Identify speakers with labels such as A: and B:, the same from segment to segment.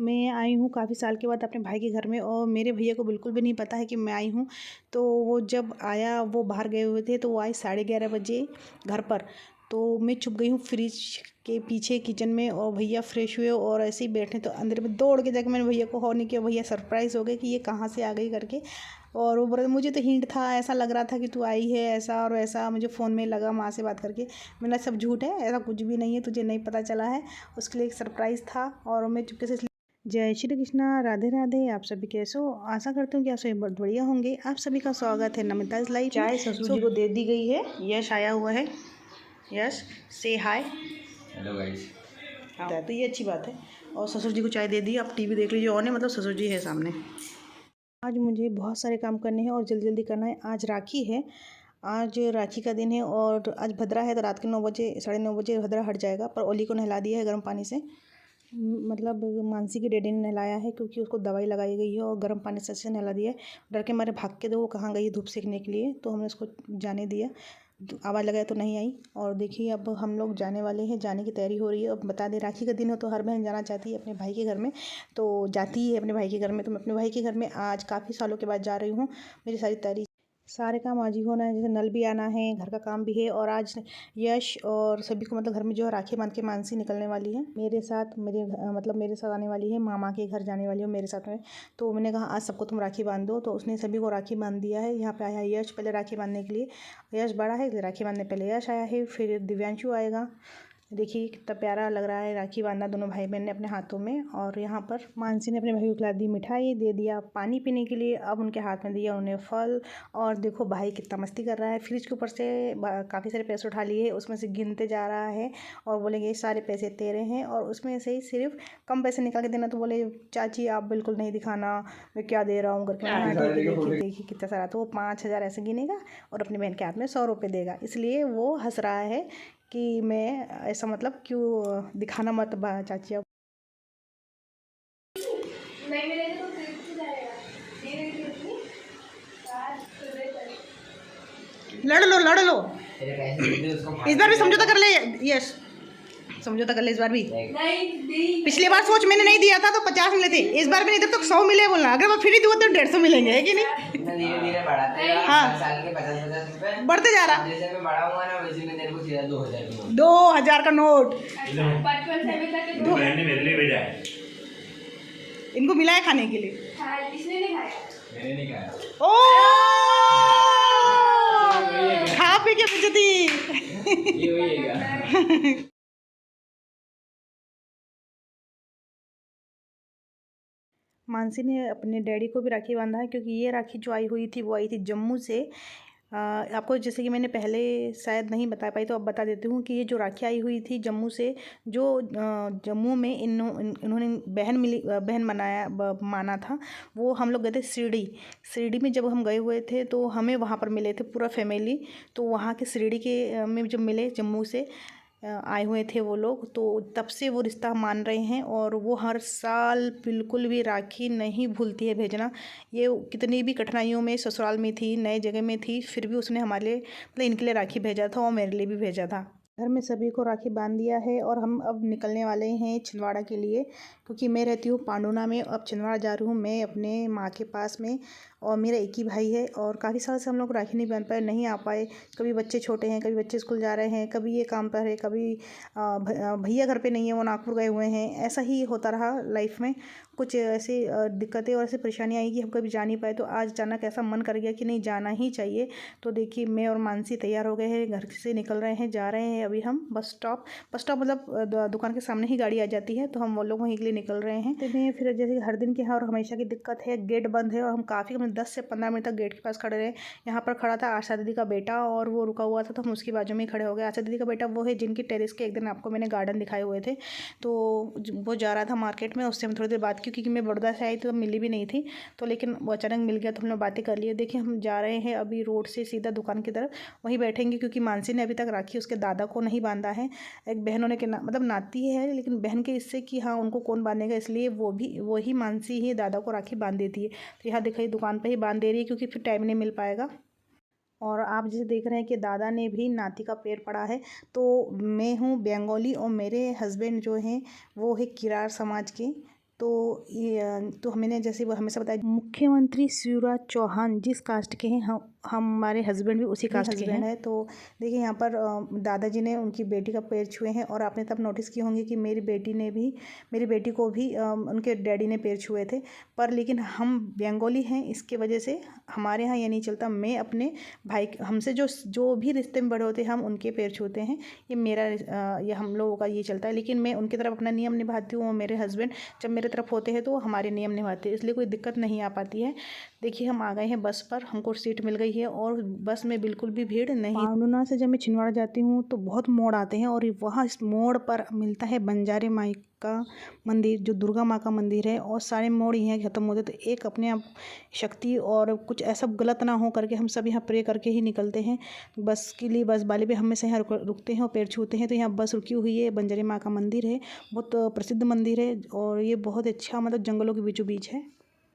A: मैं आई हूँ काफ़ी साल के बाद अपने भाई के घर में और मेरे भैया को बिल्कुल भी नहीं पता है कि मैं आई हूँ। तो वो जब आया, वो बाहर गए हुए थे, तो वो आए 11:30 बजे घर पर। तो मैं छुप गई हूँ फ्रिज के पीछे किचन में और भैया फ्रेश हुए और ऐसे ही बैठे, तो अंदर में दौड़ के जाकर मैंने भैया को हॉर्न किया। भैया सरप्राइज़ हो गए कि ये कहाँ से आ गई करके। और वो बोले मुझे तो हिंट था, ऐसा लग रहा था कि तू आई है, ऐसा और वैसा मुझे फ़ोन में लगा माँ से बात करके। मैंने सब झूठ है, ऐसा कुछ भी नहीं है, तुझे नहीं पता चला है। उसके लिए एक सरप्राइज़ था और मैं चुपके से। जय श्री कृष्णा, राधे राधे। आप सभी कैसे हो? आशा करती हूँ कि आप सभी बहुत बढ़िया होंगे। आप सभी का स्वागत है नमिताज लाइफ में।
B: चाय ससुर जी को दे दी गई है। यश आया हुआ है। यश से हाय।
C: Hello guys.
B: हाँ, तो ये अच्छी बात है। और ससुर जी को चाय दे दी। आप टीवी देख लीजिए ऑन है, मतलब ससुर जी है सामने।
A: आज मुझे बहुत सारे काम करने हैं और जल्दी जल्दी करना है। आज राखी है, आज राखी का दिन है और आज भद्रा है, तो रात के 9 बजे 9:30 बजे भद्रा हट जाएगा। पर ओली को नहला दिया है गर्म पानी से। मतलब मानसी की डैडी ने नहलाया है क्योंकि उसको दवाई लगाई गई है और गर्म पानी से अच्छे से नहला दिया है। डर के मारे भाग के दो, वो कहाँ गई धूप सेकने के लिए, तो हमने उसको जाने दिया। आवाज़ लगाया तो नहीं आई। और देखिए अब हम लोग जाने वाले हैं, जाने की तैयारी हो रही है। अब बता दें, राखी का दिन हो तो हर बहन जाना चाहती है अपने भाई के घर में, तो जाती है अपने भाई के घर में। तो मैं अपने भाई के घर में आज काफ़ी सालों के बाद जा रही हूँ। मेरी सारी तैयारी, सारे काम आज ही होना है, जैसे नल भी आना है, घर का काम भी है। और आज यश और सभी को, मतलब घर में जो है, राखी बांध के मानसी निकलने वाली है मेरे साथ। मतलब मेरे साथ आने वाली है, मामा के घर जाने वाली है मेरे साथ में। तो मैंने कहा आज सबको तुम राखी बांध दो, तो उसने सभी को राखी बांध दिया है। यहाँ पे आया है यश पहले राखी बांधने के लिए। यश बड़ा है इसलिए राखी बांधने पहले यश आया है, फिर दिव्यांशु आएगा। देखिए कितना प्यारा लग रहा है राखी बांधा दोनों भाई बहन ने अपने हाथों में। और यहाँ पर मानसी ने अपने भाई को खिला दी मिठाई, दे दिया पानी पीने के लिए। अब उनके हाथ में दिया उन्हें फल। और देखो भाई कितना मस्ती कर रहा है, फ्रिज के ऊपर से काफ़ी सारे पैसे उठा लिए, उसमें से गिनते जा रहा है और बोलेंगे ये सारे पैसे तेरे हैं। और उसमें से ही सिर्फ कम पैसे निकाल के देना, तो बोले चाची आप बिल्कुल नहीं दिखाना मैं क्या दे रहा हूँ करके। हाँ देखिए देखिए कितना सारा, तो वो 5,000 ऐसे गिनेगा और अपनी बहन के हाथ में 100 रुपये देगा। इसलिए वो हंस रहा है कि मैं ऐसा, मतलब क्यों दिखाना मत चाची अब।
B: लड़ लो लड़ लो, इस बार भी समझौता कर ले। यश समझौता कर ले इस बार भी। पिछली बार सोच मैंने नहीं दिया था तो 50 मिले थे, इस बार भी नहीं तो 100 मिले बोलना। अगर मैं फ्री दूँ तो 150 मिलेंगे, है कि नहीं?
C: धीरे धीरे बढ़ाते जा।
B: हाँ,
C: साल के 50-50 रुपए
B: बढ़ते जा रहा।
C: जैसे मैं बड़ा हुआ ना वैसे में तेरे को सीधा 2,000
B: 2000 का नोट
D: मैंने मेरे लिए भेजा है।
B: इनको मिला है खाने के लिए।
C: मैंने नहीं खाया।
B: ओ खा पी के बेचती।
C: ये वही है क्या?
A: मानसी ने अपने डैडी को भी राखी बांधा है क्योंकि ये राखी जो आई हुई थी वो आई थी जम्मू से। आपको जैसे कि मैंने पहले शायद नहीं बता पाई, तो अब बता देती हूँ कि ये जो राखी आई हुई थी जम्मू से, जो जम्मू में इन्होंने बहन माना था। वो हम लोग गए थे शिरडी में। जब हम गए हुए थे तो हमें वहाँ पर मिले थे पूरा फैमिली। तो वहाँ के शिरडी के में जब मिले, जम्मू से आए हुए थे वो लोग, तो तब से वो रिश्ता मान रहे हैं। और वो हर साल बिल्कुल भी राखी नहीं भूलती है भेजना। ये कितनी भी कठिनाइयों में ससुराल में थी, नए जगह में थी, फिर भी उसने हमारे लिए, मतलब इनके लिए राखी भेजा था और मेरे लिए भी भेजा था। घर में सभी को राखी बांध दिया है और हम अब निकलने वाले हैं छिंदवाड़ा के लिए, क्योंकि मैं रहती हूँ पांडुना में। अब छिंदवाड़ा जा रही हूँ मैं अपने माँ के पास में। और मेरा एक ही भाई है और काफ़ी साल से हम लोग राखी नहीं बांध पाए, नहीं आ पाए। कभी बच्चे छोटे हैं, कभी बच्चे स्कूल जा रहे हैं, कभी ये काम पर है, कभी भैया घर पे नहीं है, वो नागपुर गए हुए हैं। ऐसा ही होता रहा लाइफ में। कुछ ऐसी दिक्कतें और ऐसी परेशानियाँ आई कि हम कभी जा नहीं पाए। तो आज अचानक ऐसा मन कर गया कि नहीं, जाना ही चाहिए। तो देखिए मैं और मानसी तैयार हो गए हैं, घर से निकल रहे हैं, जा रहे हैं अभी हम बस स्टॉप। मतलब दुकान के सामने ही गाड़ी आ जाती है, तो हम वो लोग वहीं के लिए निकल रहे हैं। तो फिर जैसे हर दिन की है और हमेशा की दिक्कत है, गेट बंद है और हम काफ़ी 10 से 15 मिनट तक गेट के पास खड़े रहे। यहाँ पर खड़ा था आशा दीदी का बेटा और वो रुका हुआ था, तो हम उसकी बाजू में ही खड़े हो गए। आशा दीदी का बेटा वो है जिनकी टेरेस के एक दिन आपको मैंने गार्डन दिखाए हुए थे। तो वो जा रहा था मार्केट में, उससे हम थोड़ी देर बात की, क्योंकि मैं बड़ौदा से आई तो मिली भी नहीं थी। तो लेकिन वो अचानक मिल गया तो हम लोग बातें कर लिए। देखिए हम जा रहे हैं अभी रोड से सीधा दुकान की तरफ, वहीं बैठेंगे, क्योंकि मानसी ने अभी तक राखी उसके दादा को नहीं बांधा है। एक बहन होने के मतलब नाती है, लेकिन बहन के इससे कि हाँ उनको कौन बांधेगा, इसलिए वही मानसी ही दादा को राखी बांध देती है। तो यहाँ दिखाई दुकान पर ही बांध दे रही है, क्योंकि फिर टाइम नहीं मिल पाएगा। और आप जैसे देख रहे हैं कि दादा ने भी नाती का पैर पड़ा है। तो मैं हूँ बंगाली और मेरे हस्बैंड जो हैं वो है किरार समाज के। तो ये तो मैंने जैसे वो हमेशा बताया, मुख्यमंत्री शिवराज चौहान जिस कास्ट के हैं, हमारे हस्बैंड भी उसी कास्ट के हैं। तो देखिए यहाँ पर दादाजी ने उनकी बेटी का पैर छुए हैं, और आपने तब नोटिस किए होंगे कि मेरी बेटी को भी उनके डैडी ने पैर छुए थे। पर लेकिन हम बंगाली हैं, इसके वजह से हमारे यहाँ ये नहीं चलता। मैं अपने भाई, हमसे जो भी रिश्ते में बड़े होते हैं, हम उनके पैर छूते हैं। ये हम लोगों का ये चलता है। लेकिन मैं उनकी तरफ अपना नियम निभाती हूँ, और मेरे हस्बैंड जब मेरे तरफ होते हैं तो हमारे नियम निभाते हैं, इसलिए कोई दिक्कत नहीं आ पाती है। देखिए हम आ गए हैं बस पर, हमको सीट मिल गई है, और बस में बिल्कुल भी भीड़ नहीं। पांडुना से जब मैं छिंदवाड़ा जाती हूँ तो बहुत मोड़ आते हैं, और वहाँ इस मोड़ पर मिलता है बंजारे माई का मंदिर, जो दुर्गा माँ का मंदिर है, और सारे मोड़ यहाँ ख़त्म होते। तो एक अपने आप शक्ति और कुछ ऐसा गलत ना हो करके हम सब यहाँ प्रे करके ही निकलते हैं। बस के लिए बस वाले भी हमेशा यहाँ रुकते हैं और पैर छूते हैं। तो यहाँ बस रुकी हुई है, बंजारे माँ का मंदिर है, बहुत प्रसिद्ध मंदिर है, और ये बहुत अच्छा मतलब जंगलों के बीचों बीच है।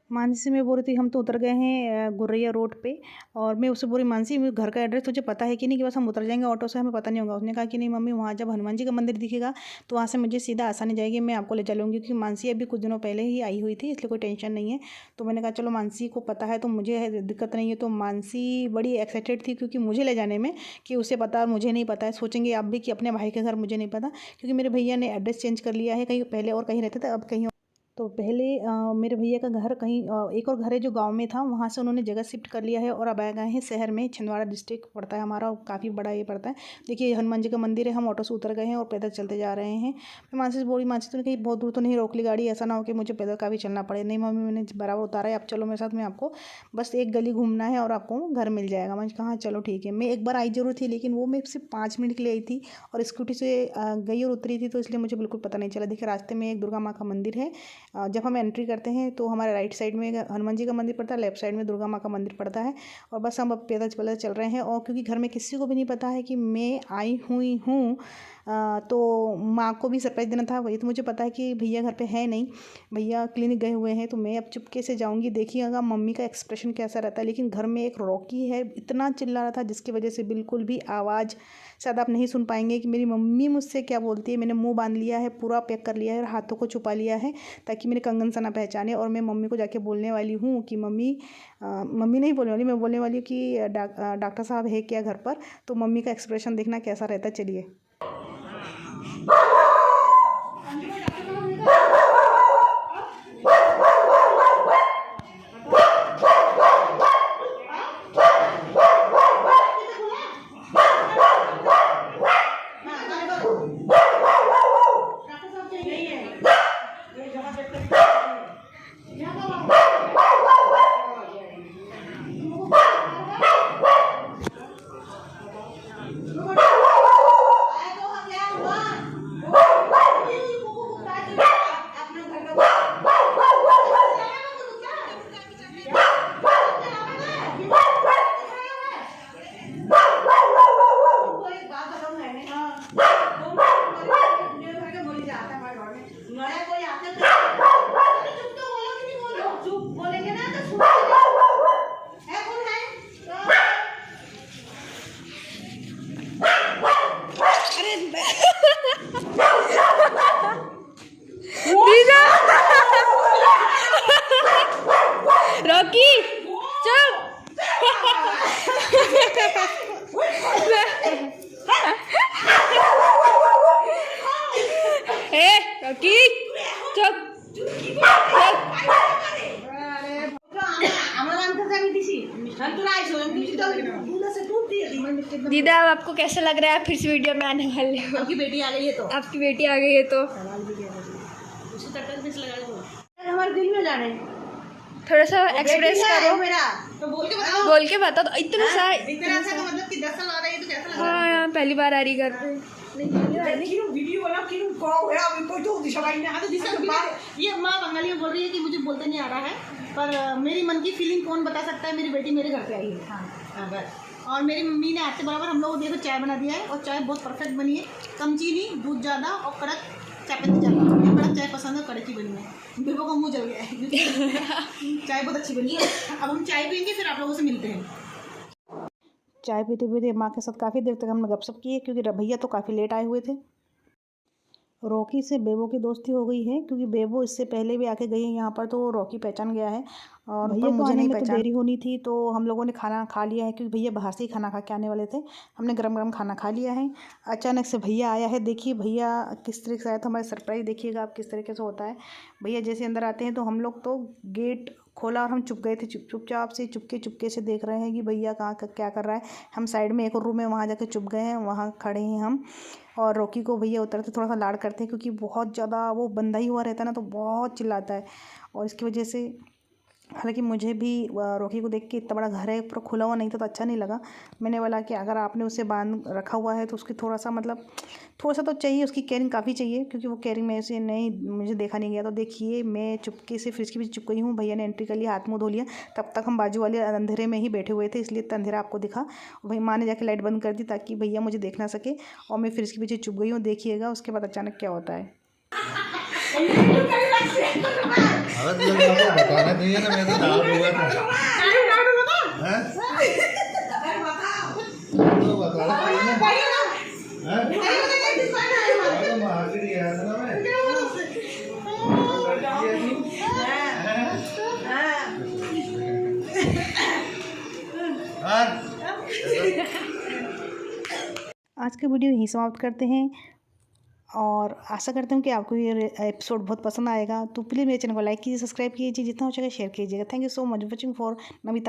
A: मानसी से मैं बोल रही थी, हम तो उतर गए हैं गुरैया रोड पे, और मैं उससे बोली, मानसी घर का एड्रेस तुझे पता है कि नहीं, कि बस हम उतर जाएंगे ऑटो से, हमें पता नहीं होगा। उसने कहा कि नहीं मम्मी, वहाँ जब हनुमान जी का मंदिर दिखेगा तो वहाँ से मुझे सीधा आसानी जाएगी, मैं आपको ले चलूँगी, क्योंकि मानसी अभी कुछ दिनों पहले ही आई हुई थी, इसलिए कोई टेंशन नहीं है। तो मैंने कहा चलो, मानसी को पता है तो मुझे दिक्कत नहीं है। तो मानसी बड़ी एक्साइटेड थी क्योंकि मुझे ले जाने में, कि उसे पता और मुझे नहीं पता है। सोचेंगे आप भी कि अपने भाई के घर मुझे नहीं पता, क्योंकि मेरे भैया ने एड्रेस चेंज कर लिया है, कहीं पहले और कहीं रहते थे, अब कहीं। तो पहले मेरे भैया का घर कहीं एक और घर है जो गांव में था, वहाँ से उन्होंने जगह शिफ्ट कर लिया है, और अब आ गए हैं शहर में। छिंदवाड़ा डिस्ट्रिक्ट पड़ता है हमारा, और काफ़ी बड़ा ये पड़ता है। देखिए हनुमान जी का मंदिर है, हम ऑटो से उतर गए हैं और पैदल चलते जा रहे हैं। मैं मानसी से बोली, मानसी तूने कहीं बहुत दूर तो नहीं रोक ली गाड़ी, ऐसा ना हो कि मुझे पैदल काफ़ी चलना पड़े। नहीं मम्मी, मैंने बराबर उतारा है, आप चलो मेरे साथ में, आपको बस एक गली घूमना है और आपको घर मिल जाएगा। मैंने कहा चलो ठीक है। मैं एक बार आई जरूर थी, लेकिन वो मैं सिर्फ 5 मिनट के लिए आई थी, और स्कूटी से गई और उतरी थी, तो इसलिए मुझे बिल्कुल पता नहीं चला। देखिए रास्ते में एक दुर्गा माँ का मंदिर है, जब हम एंट्री करते हैं तो हमारे राइट साइड में हनुमान जी का मंदिर पड़ता है, लेफ्ट साइड में दुर्गा माँ का मंदिर पड़ता है। और बस हम अब पैदल चल रहे हैं, और क्योंकि घर में किसी को भी नहीं पता है कि मैं आई हुई हूँ, तो माँ को भी सरप्राइज़ देना था। वही तो मुझे पता है कि भैया घर पे है नहीं, भैया क्लिनिक गए हुए हैं, तो मैं अब चुपके से जाऊँगी। देखिएगा मम्मी का एक्सप्रेशन कैसा रहता है। लेकिन घर में एक रॉकी है, इतना चिल्ला रहा था, जिसकी वजह से बिल्कुल भी आवाज़ शायद आप नहीं सुन पाएंगे कि मेरी मम्मी मुझसे क्या बोलती है। मैंने मुंह बांध लिया है, पूरा पैक कर लिया है, और हाथों को छुपा लिया है, ताकि मेरे कंगन सा ना पहचाने। और मैं मम्मी को जाके बोलने वाली हूँ कि मम्मी नहीं बोलने वाली, मैं बोलने वाली हूँ कि डॉक्टर साहब है क्या घर पर। तो मम्मी का एक्सप्रेशन देखना कैसा रहता है। चलिए।
D: रॉकी चल। ए रॉकी चल दीदा, अब आपको कैसा लग रहा है फिर से वीडियो में आने वाले हो?
B: आपकी बेटी आ गई है तो
D: आपकी बेटी आ गई है तो
B: हमारे दिल में जाने
D: थोड़ा सा एक्सप्रेस करो,
B: मेरा तो
D: बोल के बता दो। इतना सा
B: मतलब कि 10 साल आ रही है तो कैसा लग रहा
D: हाँ यार, पहली बार आ रही घर पे।
B: वीडियो वाला किन को है अभी कोई तो दिशा नहीं आ तो दिशा ये माँ बंगाली में बोल रही है कि मुझे बोलते नहीं आ रहा है, पर मेरी मन की फीलिंग कौन बता सकता है। मेरी बेटी मेरे घर पे आई है। हाँ बस। और मेरी मम्मी ने आज से बराबर हम लोगों को देखो चाय बना दिया है, और चाय बहुत परफेक्ट बनी है, कम चीनी, दूध ज़्यादा और कड़क चाय पत्ती ज़्यादा। कड़क चाय पसंद है, कड़क की बनी है। बिल्कुल का मुँह जल गया है। चाय बहुत अच्छी बनी है। अब हम चाय पियेंगे, फिर आप लोगों से मिलते हैं।
A: चाय पीते पीते माँ के साथ काफ़ी देर तक हमने गपशप की, क्योंकि भैया तो काफ़ी लेट आए हुए थे। रॉकी से बेबो की दोस्ती हो गई है क्योंकि बेबो इससे पहले भी आके गई है यहाँ पर, तो रॉकी पहचान गया है और भैया मुझे नहीं पहचान। देरी होनी थी तो हम लोगों ने खाना खा लिया है क्योंकि भैया बाहर से ही खाना खा के आने वाले थे। हमने गरम गरम खाना खा लिया है। अचानक से भैया आया है। देखिए भैया किस तरीके से आया था, हमारा सरप्राइज़ देखिएगा आप किस तरीके से होता है। भैया जैसे अंदर आते हैं तो हम लोग तो गेट खोला और हम चुप गए थे, चुपचाप से चुपके से देख रहे हैं कि भैया क्या कर रहा है। हम साइड में एक और रूम है वहाँ जाके चुप गए हैं, वहाँ खड़े हैं हम। और रॉकी को भैया उतरते थोड़ा सा लाड़ करते हैं क्योंकि बहुत ज़्यादा वो बंधा ही हुआ रहता है ना, तो बहुत चिल्लाता है और इसकी वजह से हालांकि मुझे भी रॉकी को देख के इतना बड़ा घर है पूरा खुला हुआ नहीं था तो अच्छा नहीं लगा। मैंने बोला कि अगर आपने उसे बांध रखा हुआ है तो उसकी थोड़ा सा तो चाहिए, उसकी केयरिंग काफ़ी चाहिए क्योंकि वो केयरिंग में से नहीं मुझे देखा नहीं गया। तो देखिए मैं चुपके से फ्रिज के पीछे चुप गई हूँ। भैया ने एंट्री कर लिया, हाथ मुँह धो लिया। तब तक हम बाजू वाले अंधेरे में ही बैठे हुए थे इसलिए इतना अंधेरा आपको दिखा। भाई माँ ने जाके लाइट बंद कर दी ताकि भैया मुझे देख ना सके और मैं फ्रिज के पीछे चुप गई हूँ। देखिएगा उसके बाद अचानक क्या होता है।
E: अरे तो बताना चाहिए ना, मैं तो डाल दूंगा था। हैं? तो बताना चाहिए ना। हैं? अरे मार्केट गया था ना मैं।
A: आज का वीडियो यहीं समाप्त करते हैं और आशा करते हूँ कि आपको ये एपिसोड बहुत पसंद आएगा। तो प्लीज़ मेरे चैनल को लाइक कीजिए, सब्सक्राइब कीजिए, जितना हो सके शेयर कीजिएगा। Thank you so much watching for Namita.